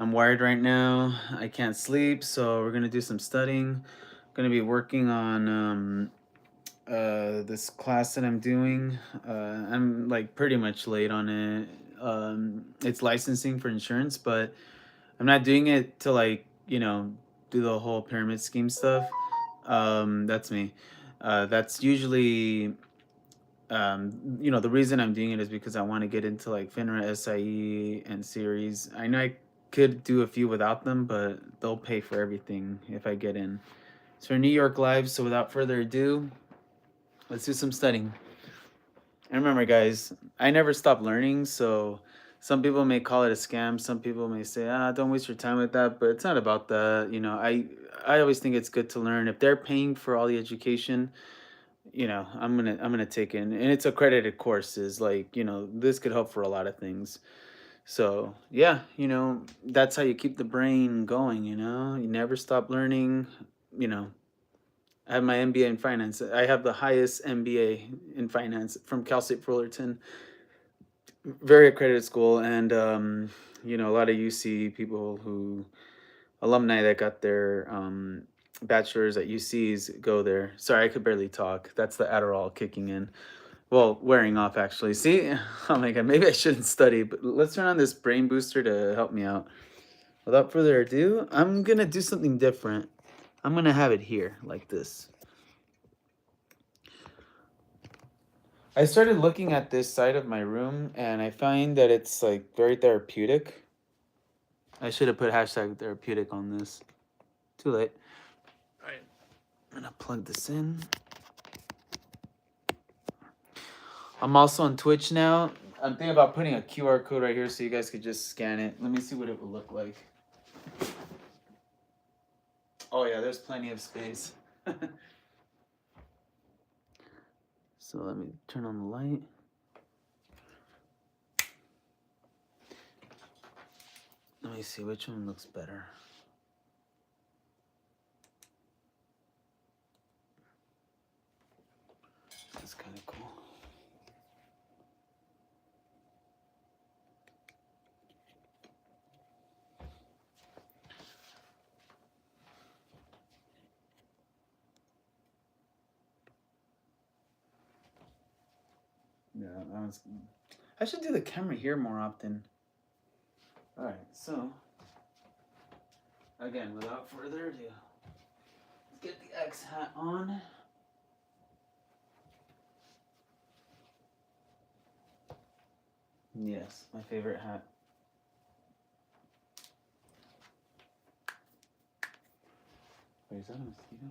I'm wired right now. I can't sleep, so we're gonna do some studying. Gonna be working on this class that I'm doing. I'm like pretty much late on it. It's licensing for insurance, but I'm not doing it to like, do the whole pyramid scheme stuff. That's me. That's usually the reason I'm doing it is because I want to get into like FINRA, SIE, and series. I know I could do a few without them, but they'll pay for everything if I get in. So New York Live. So without further ado, let's do some studying. And remember, guys, I never stop learning. So some people may call it a scam. Some people may say, don't waste your time with that. But it's not about that. I always think it's good to learn. If they're paying for all the education, I'm gonna take it, and it's accredited courses. Like, this could help for a lot of things. So yeah, that's how you keep the brain going. You never stop learning. You know, I have my MBA in finance. I have the highest MBA in finance from Cal State Fullerton, very accredited school, and a lot of UC people who alumni that got their bachelor's at UC's go there. Sorry, I could barely talk. That's the Adderall kicking in. Well, wearing off actually. See, oh my god, maybe I shouldn't study. But let's turn on this brain booster to help me out. Without further ado, I'm gonna do something different. I'm gonna have it here like this. I started looking at this side of my room, and I find that it's like very therapeutic. I should have put hashtag therapeutic on this. Too late. All right, I'm gonna plug this in. I'm also on Twitch now. I'm thinking about putting a QR code right here so you guys could just scan it. Let me see what it will look like. Oh yeah, there's plenty of space. So let me turn on the light. Let me see which one looks better. That's kind of cool. Yeah, I should do the camera here more often. All right, so again, without further ado, let's get the X hat on. Yes, my favorite hat. Wait, is that a mosquito?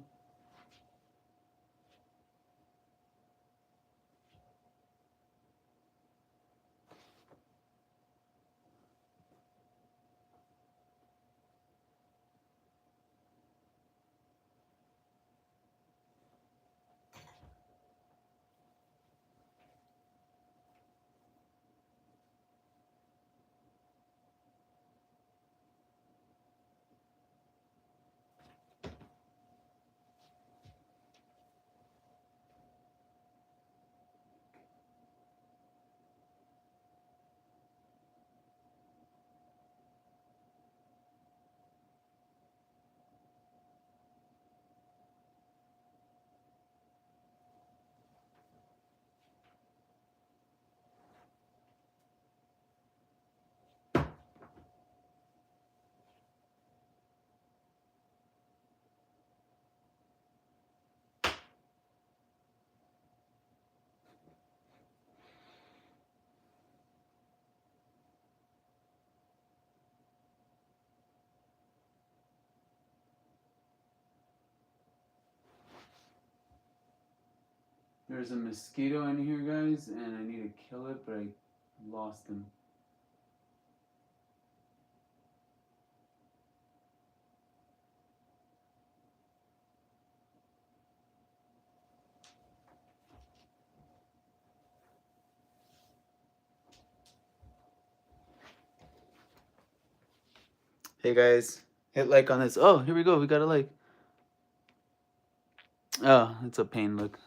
There's a mosquito in here, guys, and I need to kill it, but I lost him. Hey guys, hit like on this. Oh, here we go. We got a like. Oh, it's a pain. Look.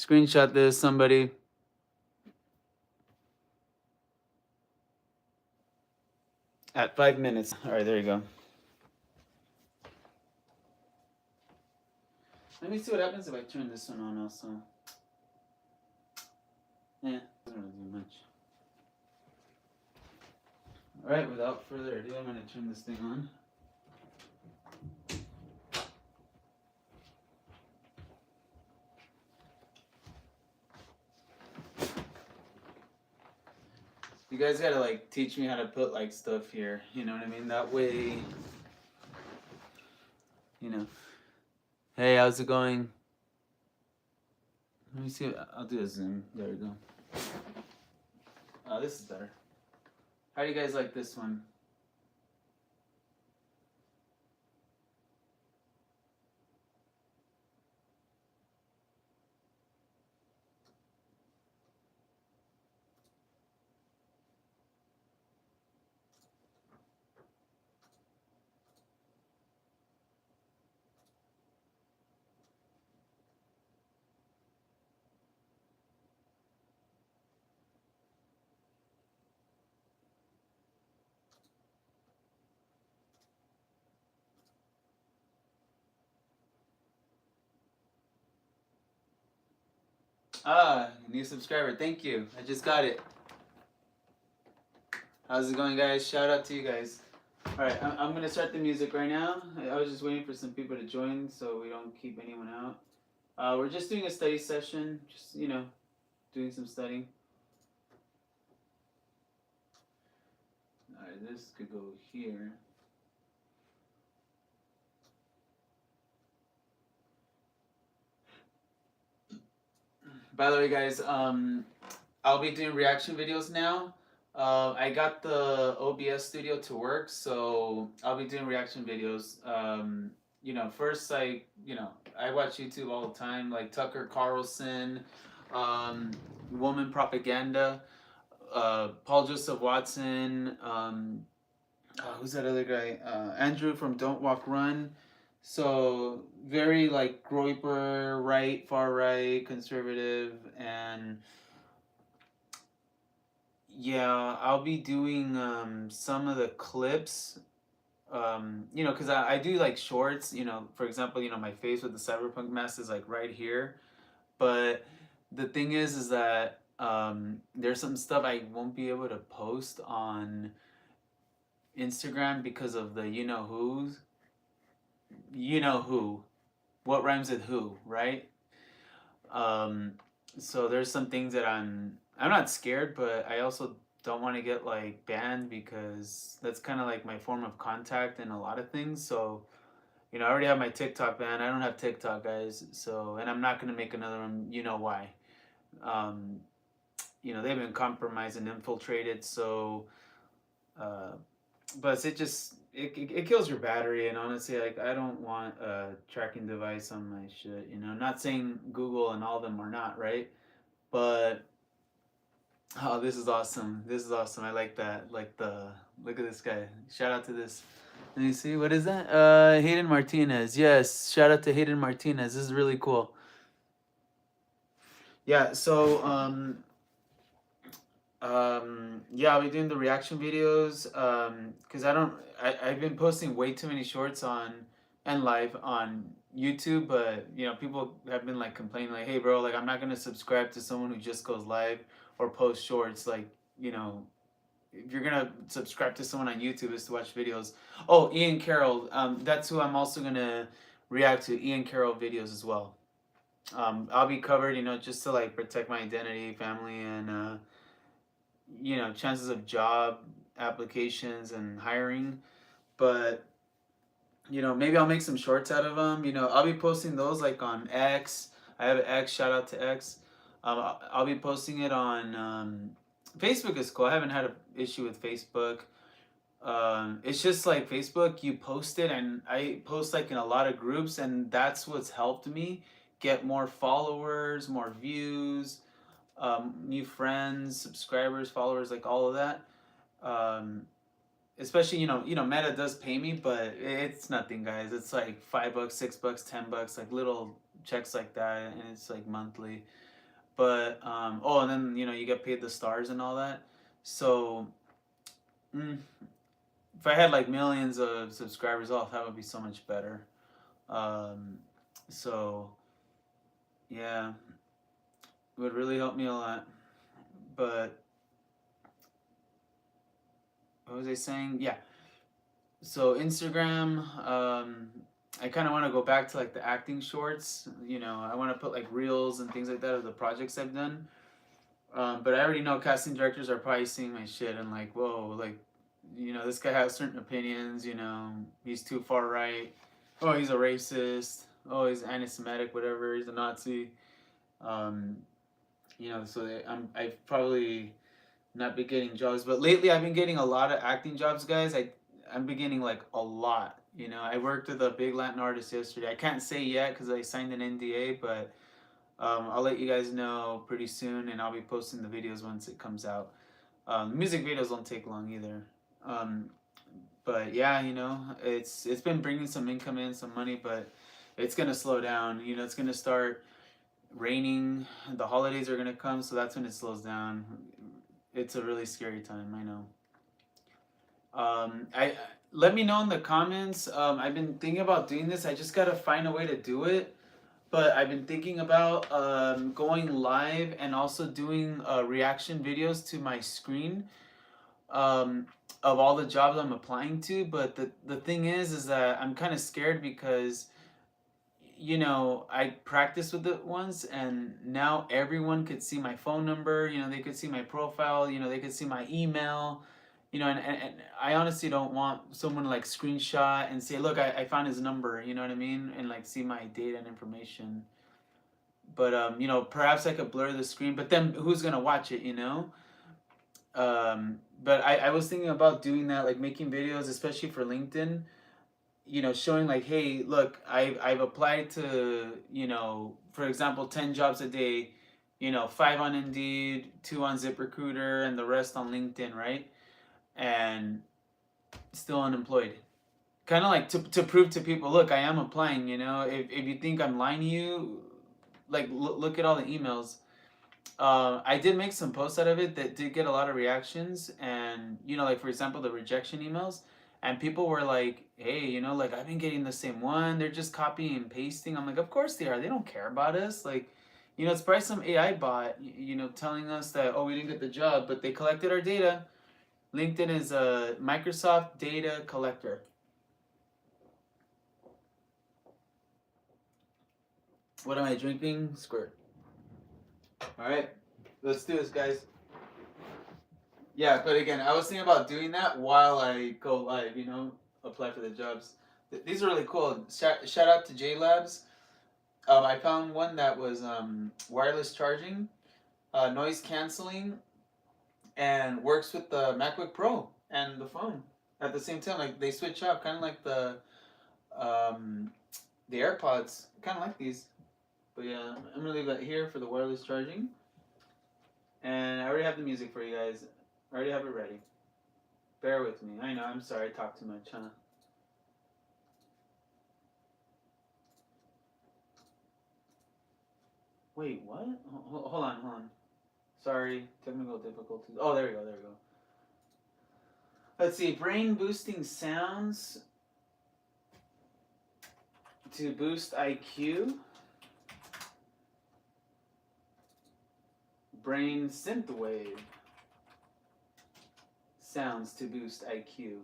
Screenshot this, somebody. At 5 minutes. All right, there you go. Let me see what happens if I turn this one on also. Yeah, doesn't really do much. All right, without further ado, I'm going to turn this thing on. You guys gotta like teach me how to put like stuff here. You know what I mean? That way, you know. Hey, how's it going? Let me see. I'll do a zoom. There we go. Oh, this is better. How do you guys like this one? Ah, new subscriber. Thank you. I just got it. How's it going, guys? Shout out to you guys. All right, I'm gonna start the music right now. I was just waiting for some people to join so we don't keep anyone out. We're just doing a study session. Just doing some studying. All right, this could go here. By the way, guys, I'll be doing reaction videos now. I got the OBS studio to work, so I'll be doing reaction videos. First, I watch YouTube all the time, like Tucker Carlson, Woman Propaganda, Paul Joseph Watson, who's that other guy? Andrew from Don't Walk Run. So very like Groyper, right, far right, conservative, and yeah, I'll be doing some of the clips. Because I do like shorts. For example, my face with the cyberpunk mask is like right here, but the thing is that there's some stuff I won't be able to post on Instagram because of the who's. You know who. What rhymes with who, right? Um, so there's some things that I'm not scared, but I also don't want to get like banned because that's kind of like my form of contact in a lot of things. So, I already have my TikTok ban. I don't have TikTok, guys. So, and I'm not gonna make another one. You know why? Um, they've been compromised and infiltrated. So, uh, but it kills your battery, and honestly, like I don't want a tracking device on my shit. I'm not saying Google and all of them are not right, but oh, this is awesome. This is awesome. I like that. Like the look at this guy. Shout out to this. Let me see. What is that? Hayden Martinez. Yes. Shout out to Hayden Martinez. This is really cool. Yeah. So yeah, I'll be doing the reaction videos. Because I've been posting way too many shorts on and live on YouTube, but people have been like complaining like, hey bro, like I'm not gonna subscribe to someone who just goes live or post shorts. Like, if you're gonna subscribe to someone on YouTube is to watch videos. Oh, Ian Carroll, that's who I'm also gonna react to, Ian Carroll videos as well. I'll be covered, just to like protect my identity, family, and chances of job applications and hiring. But maybe I'll make some shorts out of them. I'll be posting those like on X. I have an X. Shout out to X. I'll be posting it on Facebook. Is cool. I haven't had an issue with Facebook. It's just like Facebook. You post it, and I post like in a lot of groups, and that's what's helped me get more followers, more views, new friends, subscribers, followers, like all of that. Um, Especially Meta does pay me, but it's nothing, guys. It's like $5, $6, $10, like little checks like that, and it's like monthly. But oh, and then you get paid the stars and all that. So mm, if I had like millions of subscribers, oh, that would be so much better. Um, so yeah, it would really help me a lot. But what was I saying? Yeah. So Instagram, I kind of want to go back to like the acting shorts. I want to put like reels and things like that of the projects I've done. But I already know casting directors are probably seeing my shit and like, whoa, like, this guy has certain opinions. He's too far right. Oh, he's a racist. Oh, he's anti-Semitic, whatever. He's a Nazi. Um, so I've probably not been getting jobs, but lately I've been getting a lot of acting jobs, guys. I'm been getting like a lot. I worked with a big Latin artist yesterday. I can't say yet because I signed an NDA, but I'll let you guys know pretty soon, and I'll be posting the videos once it comes out. Music videos don't take long either. Um, but yeah, it's been bringing some income in, some money, but it's gonna slow down. It's gonna start raining. The holidays are gonna come, so that's when it slows down. It's a really scary time. I know. I Let me know in the comments. I've been thinking about doing this. I just gotta find a way to do it. But I've been thinking about going live and also doing reaction videos to my screen um, of all the jobs I'm applying to. But the thing is that I'm kind of scared because I practiced with it once, and now everyone could see my phone number. They could see my profile. They could see my email. And I honestly don't want someone to like screenshot and say, look, I found his number, you know what I mean? And like see my data and information. But perhaps I could blur the screen, but then who's gonna watch it? But I was thinking about doing that, like making videos, especially for LinkedIn, showing like, hey, look, I've applied to, for example, 10 jobs a day, 5 on Indeed, 2 on ZipRecruiter, and the rest on LinkedIn, right? And still unemployed. Kind of like to prove to people, look, I am applying. If you think I'm lying to you, like look at all the emails. I did make some posts out of it that did get a lot of reactions, and like for example, the rejection emails, and people were like, "Hey, like I've been getting the same one. They're just copying and pasting." I'm like, "Of course they are. They don't care about us. Like, it's probably some AI bot, telling us that we didn't get the job, but they collected our data." LinkedIn is a Microsoft data collector. What am I drinking? Squirt. All right, let's do this, guys. Yeah, but again, I was thinking about doing that while I go live, apply for the jobs. These are really cool. Shout out to J Labs. I found one that was wireless charging, noise canceling, and works with the MacBook Pro and the phone at the same time. Like they switch up, kind of like um, the AirPods, kind of like these. But yeah, I'm gonna leave that here for the wireless charging. And I already have the music for you guys. I already have it ready. Bear with me. I know, I'm sorry I talk too much, huh? Wait, what? Hold on, hold on. Sorry, technical difficulties. Oh, there we go, there we go. Let's see, brain boosting sounds to boost IQ. Brain synthwave sounds to boost IQ.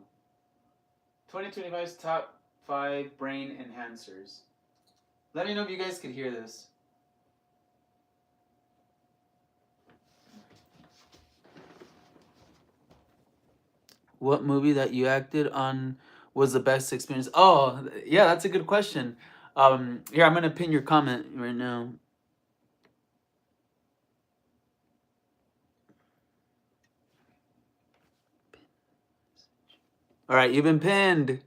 2025's top 5 brain enhancers. Let me know if you guys could hear this. What movie that you acted on was the best experience? Oh, yeah, that's a good question. Here, I'm gonna pin your comment right now. All right, you've been pinned.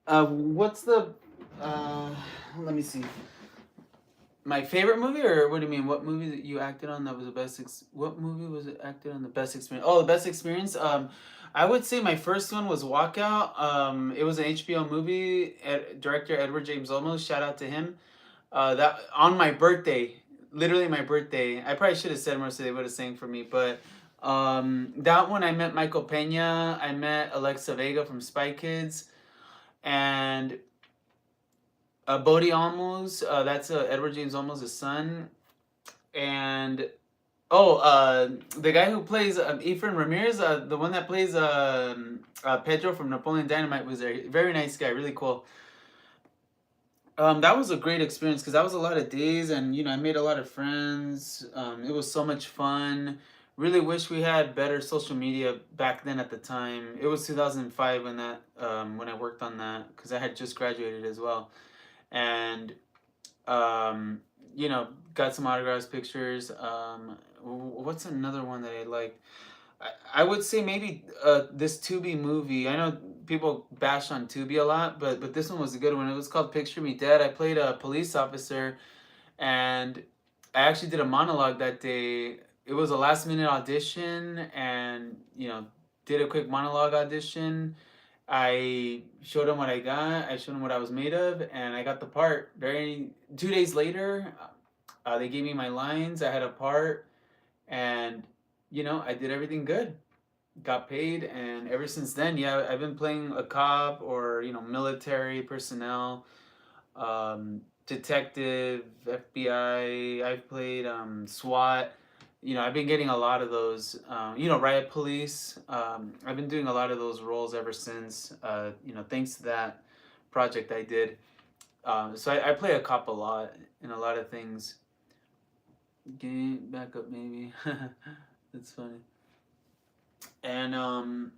What's the? Let me see. My favorite movie, or what do you mean? What movie that you acted on that was the best? What movie was it acted on the best experience? Oh, the best experience. I would say my first one was Walkout. It was an HBO movie. Director Edward James Olmos. Shout out to him. That on my birthday, literally my birthday. I probably should have said more so they would have sang for me. But that one I met Michael Pena. I met Alexa Vega from Spy Kids, and Bodhi Olmos. That's Edward James Olmos' son, and the guy who plays Efren Ramirez, the one that plays Pedro from Napoleon Dynamite, was a very nice guy, really cool. That was a great experience because that was a lot of days, and I made a lot of friends. It was so much fun. Really wish we had better social media back then at the time. It was 2005 when I worked on that because I had just graduated as well, and um, got some autographs, pictures. What's another one that I like? I would say maybe this Tubi movie. I know people bash on Tubi a lot, but this one was a good one. It was called Picture Me Dead. I played a police officer, and I actually did a monologue that day. It was a last minute audition, and did a quick monologue audition. I showed them what I got. I showed them what I was made of, and I got the part. 2 days later, they gave me my lines. I had a part, and I did everything good. Got paid, and ever since then, yeah, I've been playing a cop or military personnel, detective, FBI. I've played SWAT. I've been getting a lot of those. Riot police. I've been doing a lot of those roles ever since. Thanks to that project I did. So I play a cop a lot in a lot of things. Game back up maybe. That's funny. And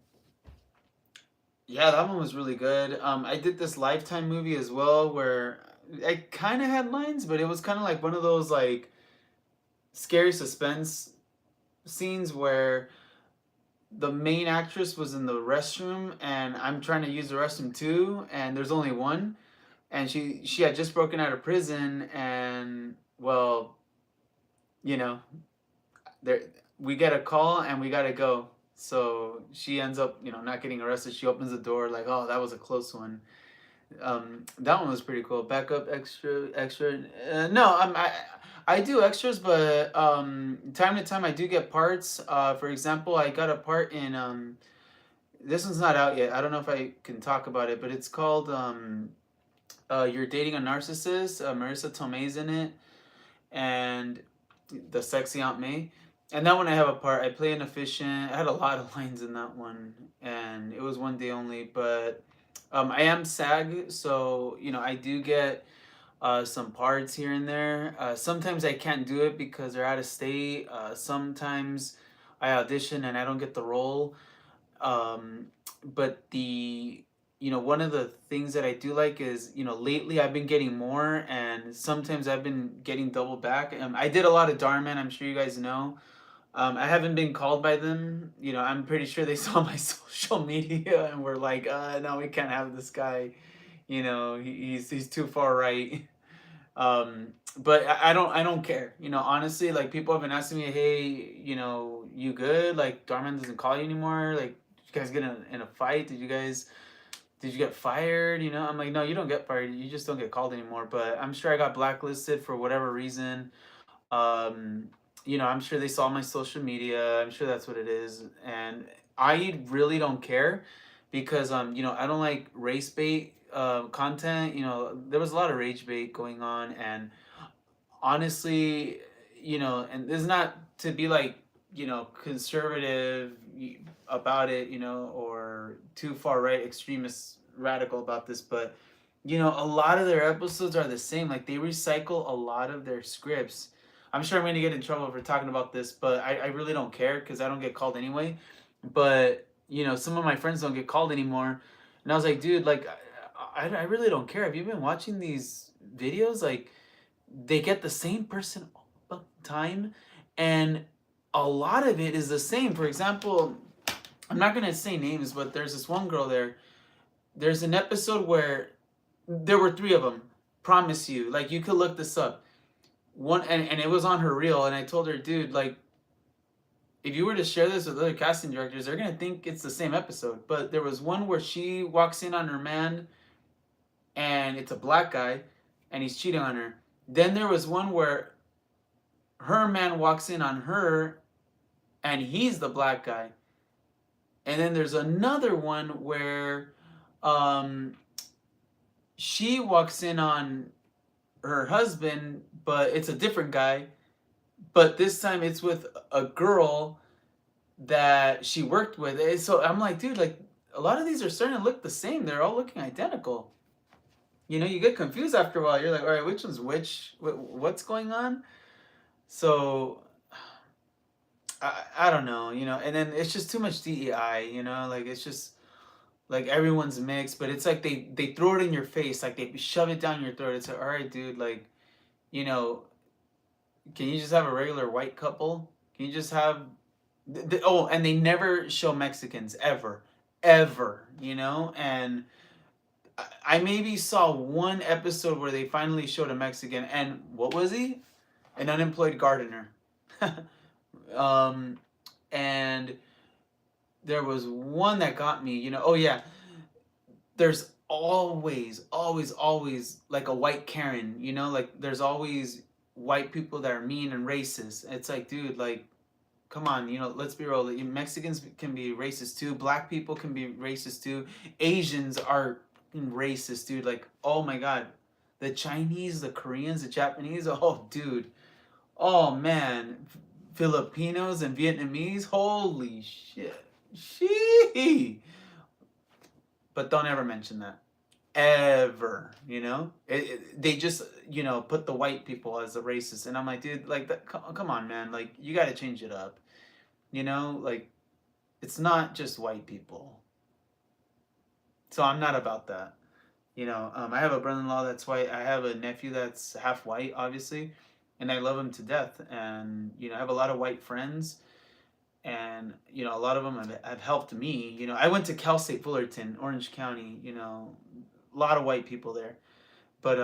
yeah, that one was really good. I did this Lifetime movie as well where I kind of had lines, but it was kind of like one of those like scary suspense scenes where the main actress was in the restroom and I'm trying to use the restroom too, and there's only one, and she had just broken out of prison, and well, you know, there we get a call and we gotta go. So she ends up, not getting arrested. She opens the door like, oh, that was a close one. That one was pretty cool. Backup extra. No, I do extras, but time to time I do get parts. For example, I got a part in this one's not out yet. I don't know if I can talk about it, but it's called You're Dating a Narcissist. Marissa Tomei's in it, and the sexy Aunt May. And that one I have a part. I play an efficient. I had a lot of lines in that one, and it was one day only. But I am SAG, so I do get some parts here and there. Sometimes I can't do it because they're out of state. Sometimes I audition and I don't get the role. But one of the things that I do like is, lately I've been getting more, and sometimes I've been getting double back. I did a lot of Dharma, I'm sure you guys know. I haven't been called by them. I'm pretty sure they saw my social media and were like, no, we can't have this guy. He's too far right. But I don't care. Honestly, like people have been asking me, hey, you good? Like Darman doesn't call you anymore. Like, did you guys get in a fight? Did you get fired? I'm like, no, you don't get fired. You just don't get called anymore. But I'm sure I got blacklisted for whatever reason. I'm sure they saw my social media. I'm sure that's what it is. And I really don't care because, I don't like race bait content. There was a lot of rage bait going on. And honestly, and this is not to be like, conservative about it, or too far right, extremist, radical about this. But, a lot of their episodes are the same. Like they recycle a lot of their scripts. I'm sure I'm going to get in trouble for talking about this, but I really don't care because I don't get called anyway. But, some of my friends don't get called anymore. And I was like, dude, like, I really don't care. Have you been watching these videos? Like, they get the same person all the time. And a lot of it is the same. For example, I'm not going to say names, but there's this one girl there. There's an episode where there were 3 of them. Promise you. Like, you could look this up. one, and it was on her reel, and I told her, dude, like, if you were to share this with other casting directors, they're gonna think it's the same episode. But there was one where she walks in on her man, and it's a black guy, and he's cheating on her. Then there was one where her man walks in on her, and he's the black guy. And then there's another one where um, she walks in on her husband, but it's a different guy. But this time it's with a girl that she worked with. So I'm like, dude, like a lot of these are starting to look the same. They're all looking identical. You know, you get confused after a while. You're like, all right, which one's which? What's going on? So I don't know, you know. And then it's just too much DEI, you know. Like it's just like everyone's mixed, but it's like they throw it in your face, like they shove it down your throat. It's like, all right, dude, like you know, can you just have a regular white couple? Can you just have oh, and they never show Mexicans ever, ever, you know? And I maybe saw one episode where they finally showed a Mexican, and what was he? An unemployed gardener. um, and there was one that got me, you know. Oh, yeah. There's always like a white Karen, you know? Like, there's always white people that are mean and racist. It's like, dude, like, come on, you know, let's be real. Mexicans can be racist too. Black people can be racist too. Asians are racist, dude. Like, oh my God. The Chinese, the Koreans, the Japanese, oh, dude. Oh, man. Filipinos and Vietnamese, holy shit. Shee. But don't ever mention that. Ever, you know? They just, you know, put the white people as the racist. And I'm like, dude, like, that, come on, man. Like, you got to change it up. You know, like it's not just white people. So I'm not about that. You know, I have a brother-in-law that's white. I have a nephew that's half white, obviously, and I love him to death. And you know, I have a lot of white friends, and you know, a lot of them have helped me. You know, I went to Cal State Fullerton, Orange County. You know, a lot of white people there, but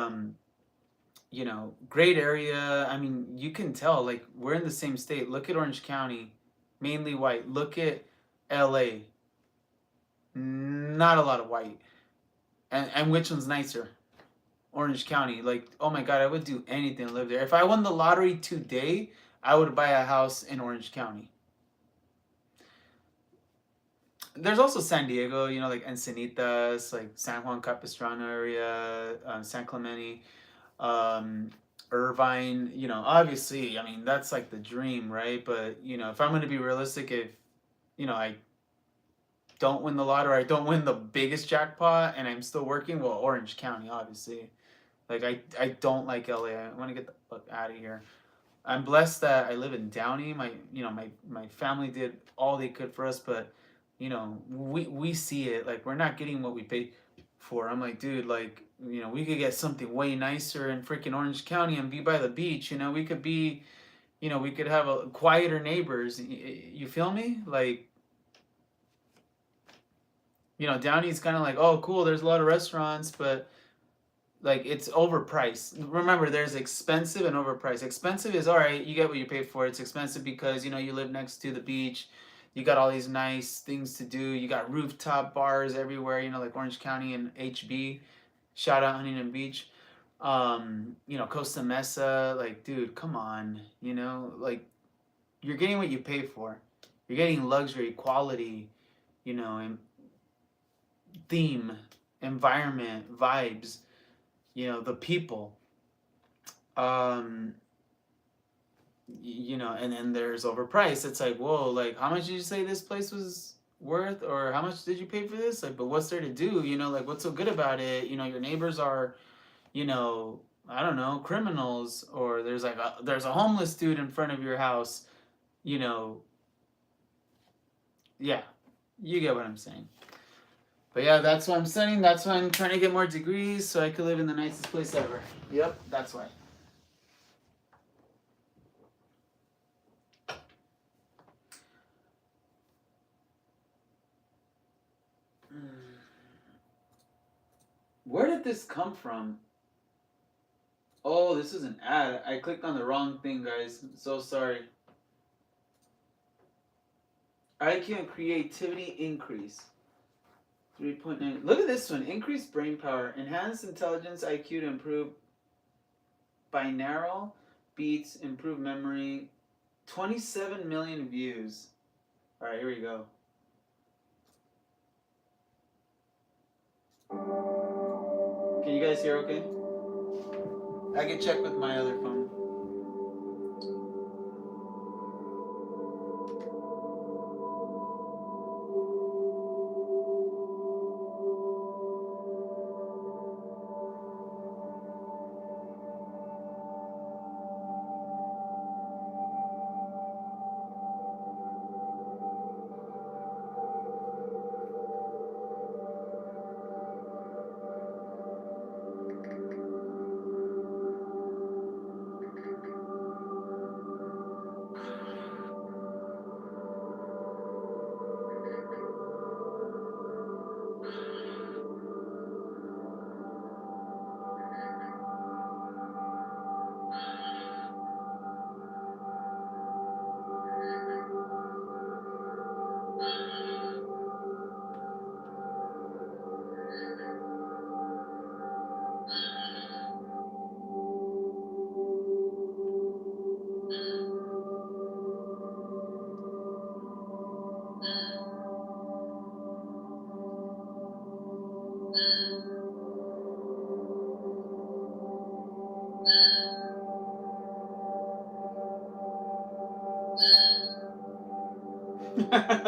you know, great area. I mean, you can tell like we're in the same state. Look at Orange County, mainly white. Look at LA, not a lot of white. And which one's nicer? Orange County. Like, oh my God, I would do anything to live there. If I won the lottery today, I would buy a house in Orange County. There's also San Diego, you know, like Encinitas, like San Juan Capistrano area, San Clemente, um, Irvine. You know, obviously, I mean, that's like the dream, right? But, you know, if I'm going to be realistic, if, you know, I don't win the lottery, I don't win the biggest jackpot, and I'm still working, well, Orange County, obviously. Like I don't like LA. I want to get the fuck out of here. I'm blessed that I live in Downey. My you know my family did all they could for us, but you know we see it. Like we're not getting what we paid for. I'm like, dude, like you know we could get something way nicer in freaking Orange County and be by the beach. You know we could be, you know we could have a quieter neighbors. You feel me? Like you know Downey's kind of like, oh cool, there's a lot of restaurants, but like it's overpriced. Remember, there's expensive and overpriced. Expensive is all right, you get what you pay for. It's expensive because you know you live next to the beach, you got all these nice things to do. You got rooftop bars everywhere. You know, like Orange County and HB. Shout out Huntington Beach. You know, Costa Mesa. Like, dude, come on. You know, like you're getting what you pay for. You're getting luxury, quality. You know, and theme, environment, vibes, you know the people, um you know, and then there's overpriced. It's like, whoa, like how much did you say this place was worth, or how much did you pay for this? Like, but what's there to do? You know, like what's so good about it? You know, your neighbors are, you know, I don't know, criminals, or there's a homeless dude in front of your house. You know, yeah, you get what I'm saying. But yeah, that's why I'm studying. That's why I'm trying to get more degrees so I could live in the nicest place ever. Yep, that's why. Where did this come from? Oh, this is an ad. I clicked on the wrong thing, guys. So sorry. IQ and creativity increase. 3.9. Look at this one. Increased brain power. Enhanced intelligence IQ to improve binaural beats, improve memory. 27 million views. Alright, here we go. Can you guys hear okay? I can check with my other phone.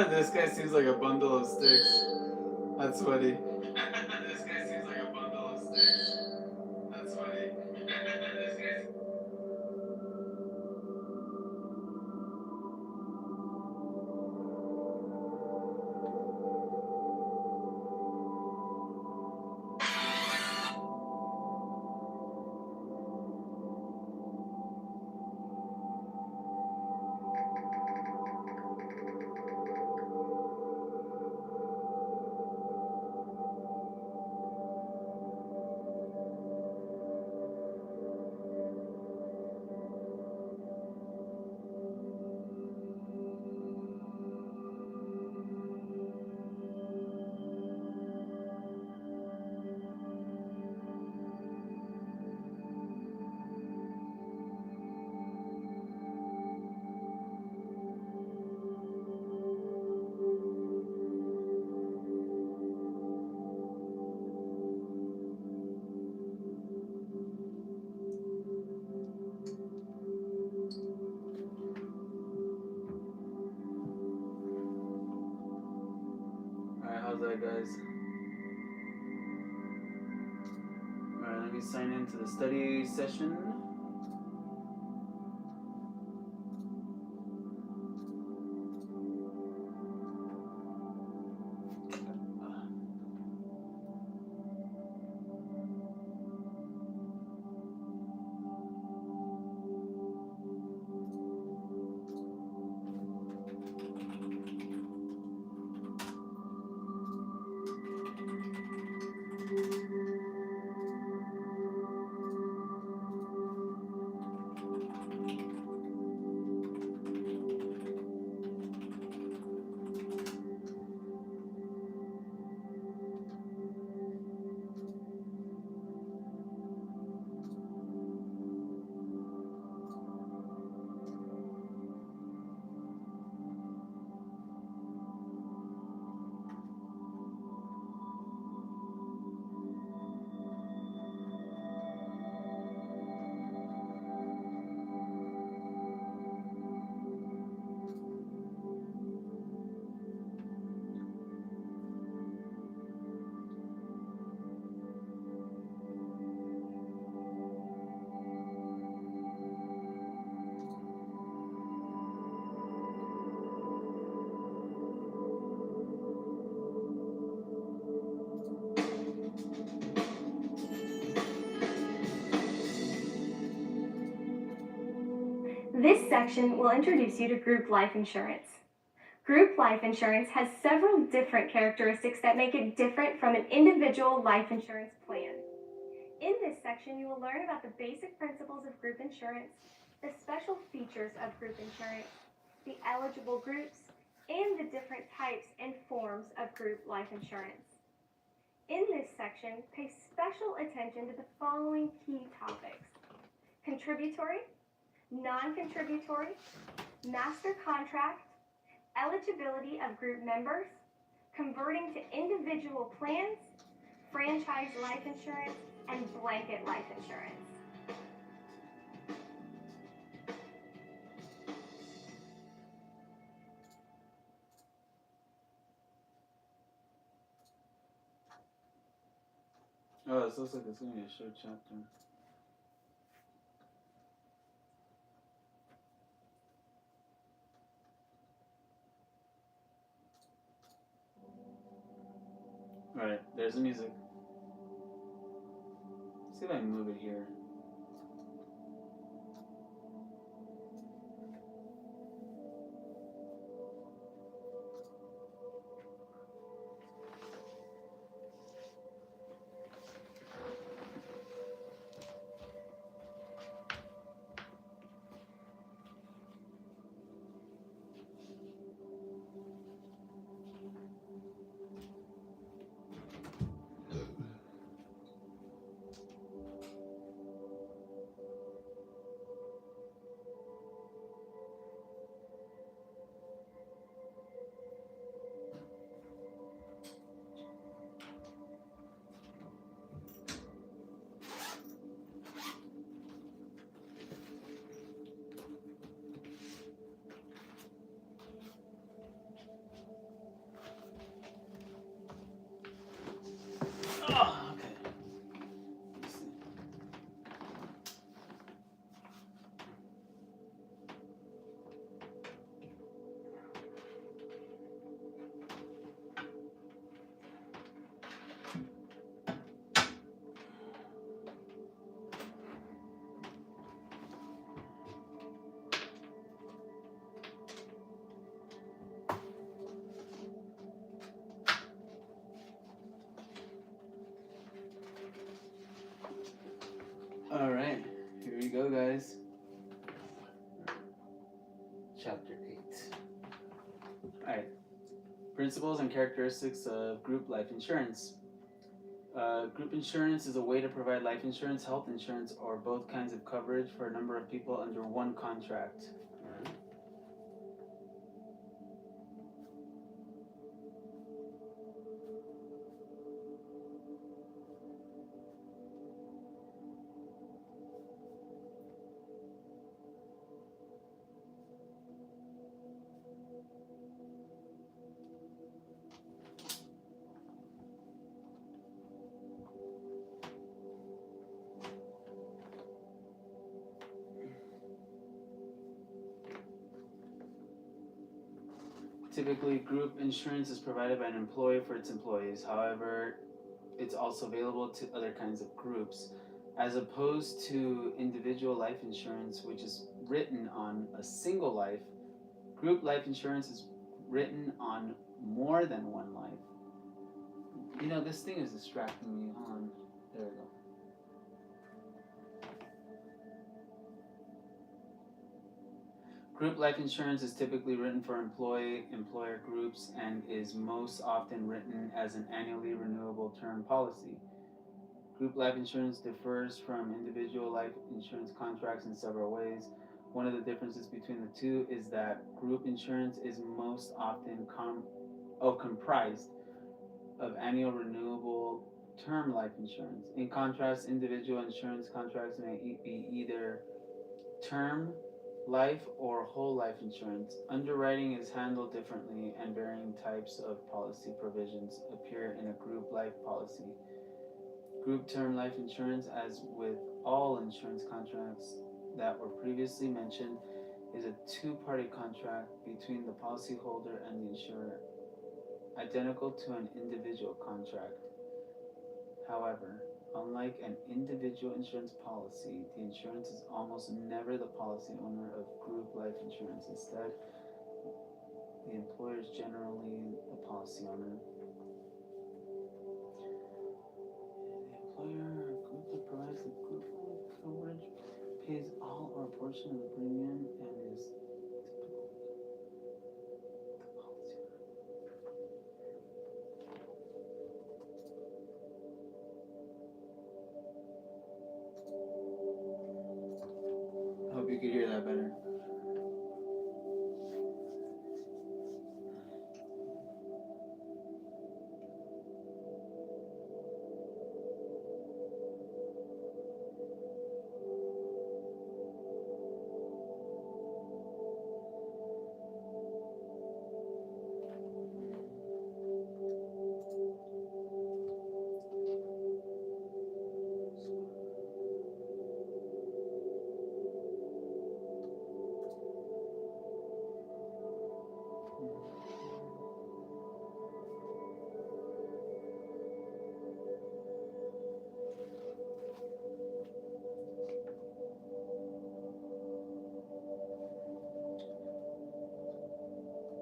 This guy seems like a bundle of sticks. That's funny. This guy seems like a bundle of sticks. That's funny. This guy. Alright, how's that, guys? Alright, let me sign into the study session. This section will introduce you to group life insurance. Group life insurance has several different characteristics that make it different from an individual life insurance plan. In this section, you will learn about the basic principles of group insurance, the special features of group insurance, the eligible groups, and the different types and forms of group life insurance. In this section, pay special attention to the following key topics: contributory, non-contributory, master contract, eligibility of group members, converting to individual plans, franchise life insurance, and blanket life insurance. Oh, this looks like it's gonna be a short chapter. Alright, there's the music. Let's see if I can move it here. Oh, okay. Let's see. Alright, here we go, guys. Chapter 8. Alright, principles and characteristics of group life insurance. Group insurance is a way to provide life insurance, health insurance, or both kinds of coverage for a number of people under one contract. Typically, group insurance is provided by an employer for its employees. However, it's also available to other kinds of groups, as opposed to individual life insurance, which is written on a single life. Group life insurance is written on more than one life. You know, this thing is distracting me. Hold on. There we go. Group life insurance is typically written for employer groups and is most often written as an annually renewable term policy. Group life insurance differs from individual life insurance contracts in several ways. One of the differences between the two is that group insurance is most often comprised of annual renewable term life insurance. In contrast, individual insurance contracts may be either term life or whole life insurance. Underwriting is handled differently, and varying types of policy provisions appear in a group life policy. Group term life insurance, as with all insurance contracts that were previously mentioned, is a two-party contract between the policyholder and the insurer, identical to an individual contract. However, unlike an individual insurance policy, the insurance is almost never the policy owner of group life insurance. Instead, the employer is generally the policy owner. The employer, a group of pays all or a portion of the premium and is I hope you could hear that better.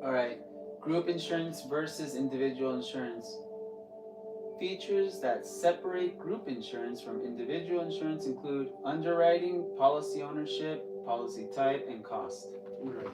All right, group insurance versus individual insurance. Features that separate group insurance from individual insurance include underwriting, policy ownership, policy type, and cost. Right.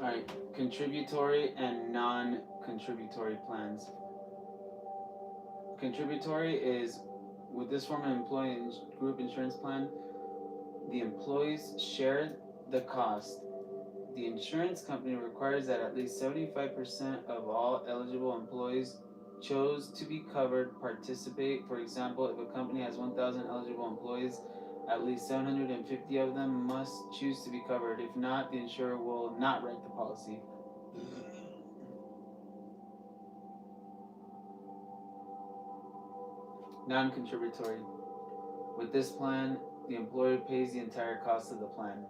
Alright, contributory and non contributory plans. Contributory is With this form of group insurance plan, the employees share the cost. The insurance company requires that at least 75% of all eligible employees chose to be covered participate. For example, if a company has 1,000 eligible employees, at least 750 of them must choose to be covered. If not, the insurer will not write the policy. Non contributory. With this plan, the employer pays the entire cost of the plan.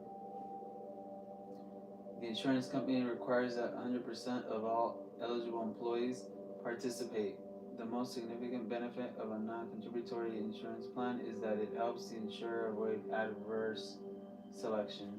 The insurance company requires that 100% of all eligible employees participate. The most significant benefit of a non contributory insurance plan is that it helps the insurer avoid adverse selection.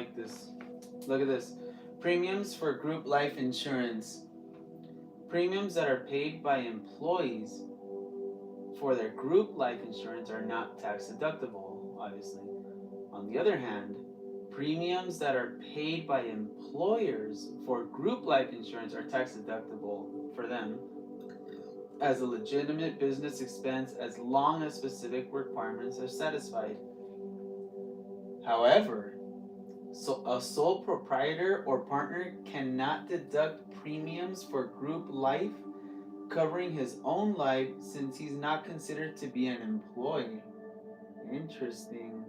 like this. Look at this. Premiums for group life insurance. Premiums that are paid by employees for their group life insurance are not tax deductible, obviously. On the other hand, premiums that are paid by employers for group life insurance are tax deductible for them as a legitimate business expense as long as specific requirements are satisfied. However, so a sole proprietor or partner cannot deduct premiums for group life covering his own life since he's not considered to be an employee. Interesting.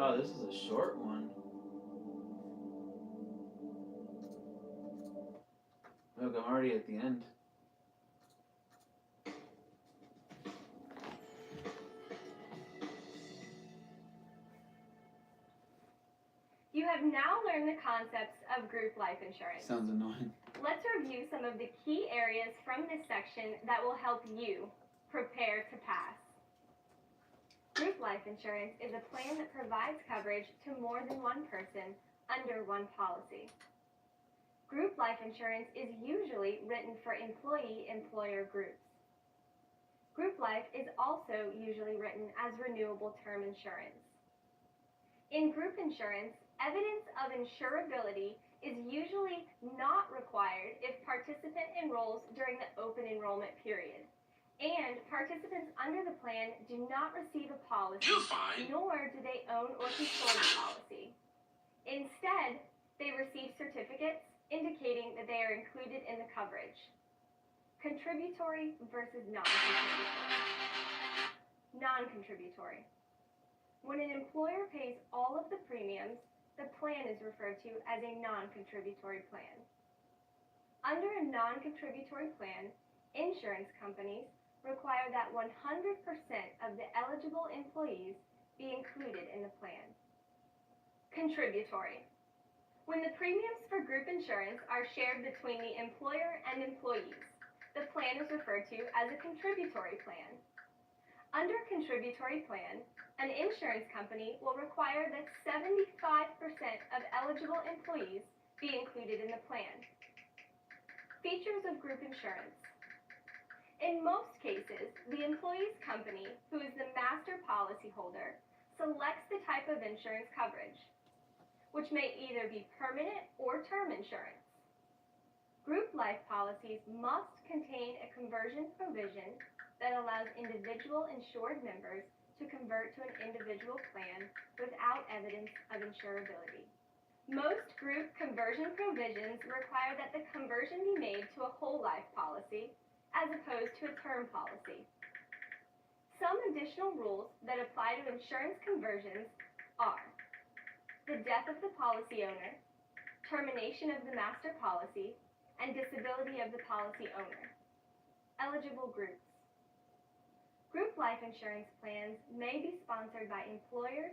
Oh, this is a short one. Look, I'm already at the end. You have now learned the concepts of group life insurance. Sounds annoying. Let's review some of the key areas from this section that will help you prepare to pass. Group life insurance is a plan that provides coverage to more than one person under one policy. Group life insurance is usually written for employee-employer groups. Group life is also usually written as renewable term insurance. In group insurance, evidence of insurability is usually not required if participant enrolls during the open enrollment period, and participants under the plan do not receive a policy, nor do they own or control the policy. Instead, they receive certificates indicating that they are included in the coverage. Contributory versus non-contributory. Non-contributory. When an employer pays all of the premiums, the plan is referred to as a non-contributory plan. Under a non-contributory plan, insurance companies require that 100% of the eligible employees be included in the plan. Contributory. When the premiums for group insurance are shared between the employer and employees, the plan is referred to as a contributory plan. Under a contributory plan, an insurance company will require that 75% of eligible employees be included in the plan. Features of group insurance. In most cases, the employee's company, who is the master policyholder, selects the type of insurance coverage, which may either be permanent or term insurance. Group life policies must contain a conversion provision that allows individual insured members to convert to an individual plan without evidence of insurability. Most group conversion provisions require that the conversion be made to a whole life policy as opposed to a term policy. Some additional rules that apply to insurance conversions are the death of the policy owner, termination of the master policy, and disability of the policy owner. Eligible groups. Group life insurance plans may be sponsored by employers,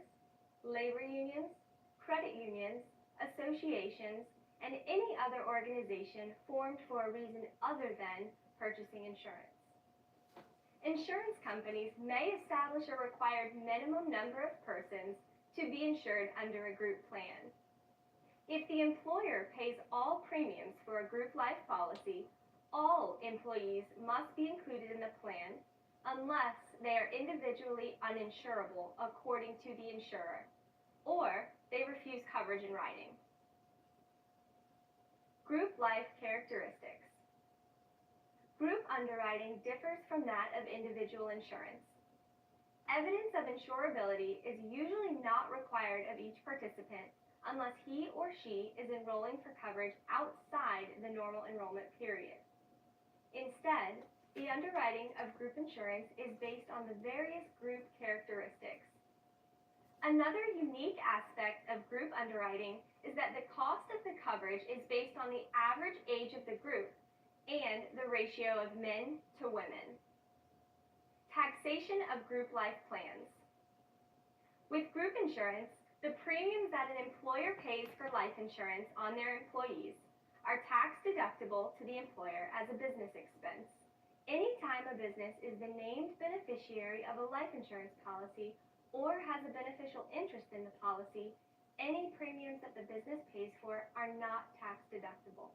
labor unions, credit unions, associations, and any other organization formed for a reason other than purchasing insurance. Insurance companies may establish a required minimum number of persons to be insured under a group plan. If the employer pays all premiums for a group life policy, all employees must be included in the plan unless they are individually uninsurable according to the insurer, or they refuse coverage in writing. Group life characteristics. Group underwriting differs from that of individual insurance. Evidence of insurability is usually not required of each participant unless he or she is enrolling for coverage outside the normal enrollment period. Instead, the underwriting of group insurance is based on the various group characteristics. Another unique aspect of group underwriting is that the cost of the coverage is based on the average age of the group and the ratio of men to women. Taxation of group life plans. With group insurance, the premiums that an employer pays for life insurance on their employees are tax deductible to the employer as a business expense. Anytime a business is the named beneficiary of a life insurance policy or has a beneficial interest in the policy, any premiums that the business pays for are not tax deductible.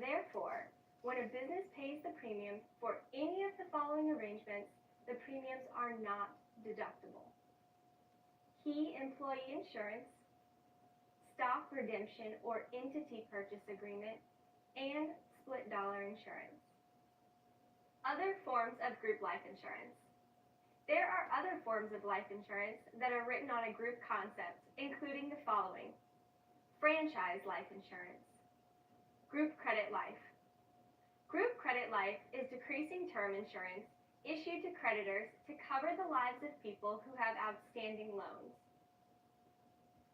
Therefore, when a business pays the premium for any of the following arrangements, the premiums are not deductible. Key employee insurance, stock redemption or entity purchase agreement, and split dollar insurance. Other forms of group life insurance. There are other forms of life insurance that are written on a group concept, including the following: franchise life insurance, group credit life. Group credit life is decreasing term insurance issued to creditors to cover the lives of people who have outstanding loans.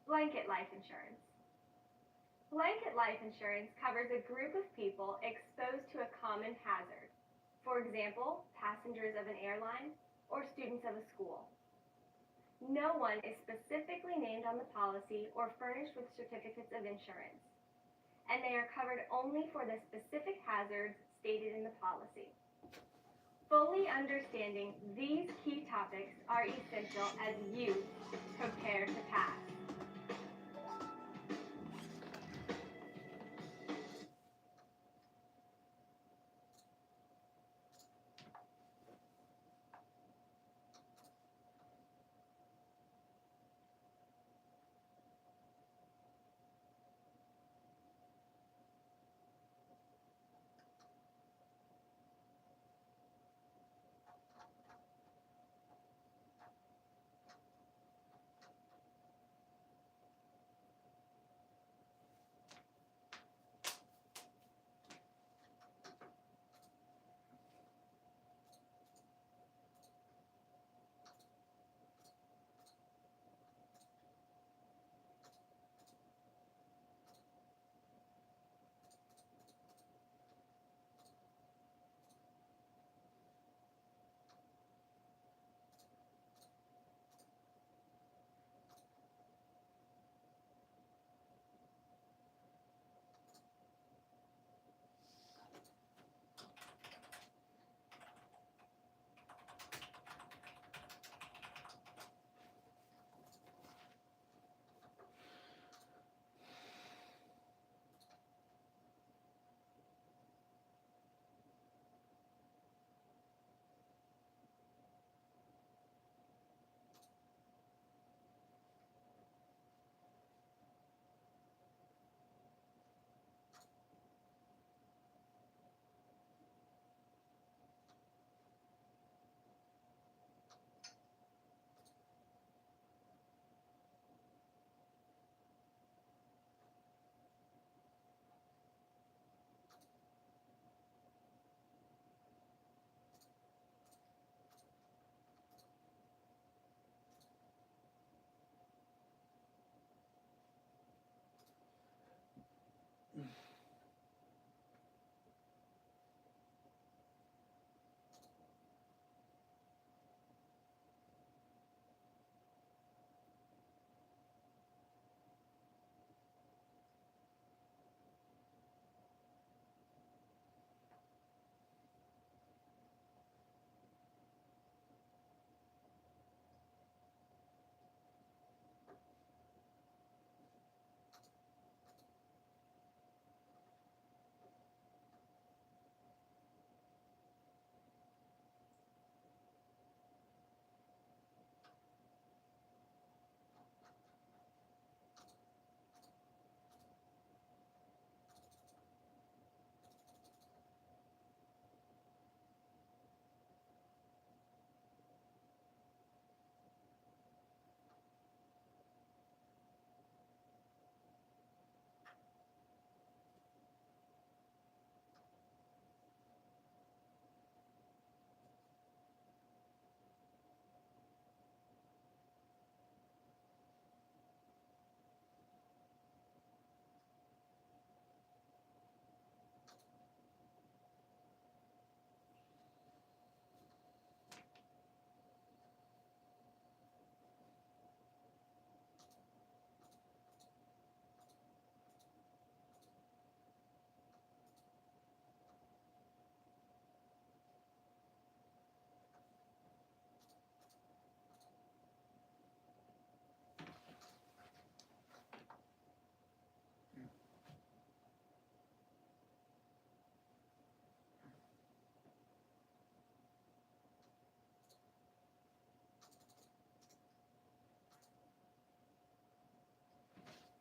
Blanket life insurance. Blanket life insurance covers a group of people exposed to a common hazard. For example, passengers of an airline or students of a school. No one is specifically named on the policy or furnished with certificates of insurance, and they are covered only for the specific hazards stated in the policy. Fully understanding these key topics are essential as you prepare to pass.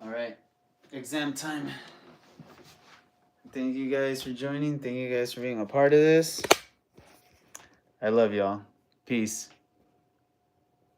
All right, exam time. Thank you guys for joining. Thank you guys for being a part of this. I love y'all. Peace.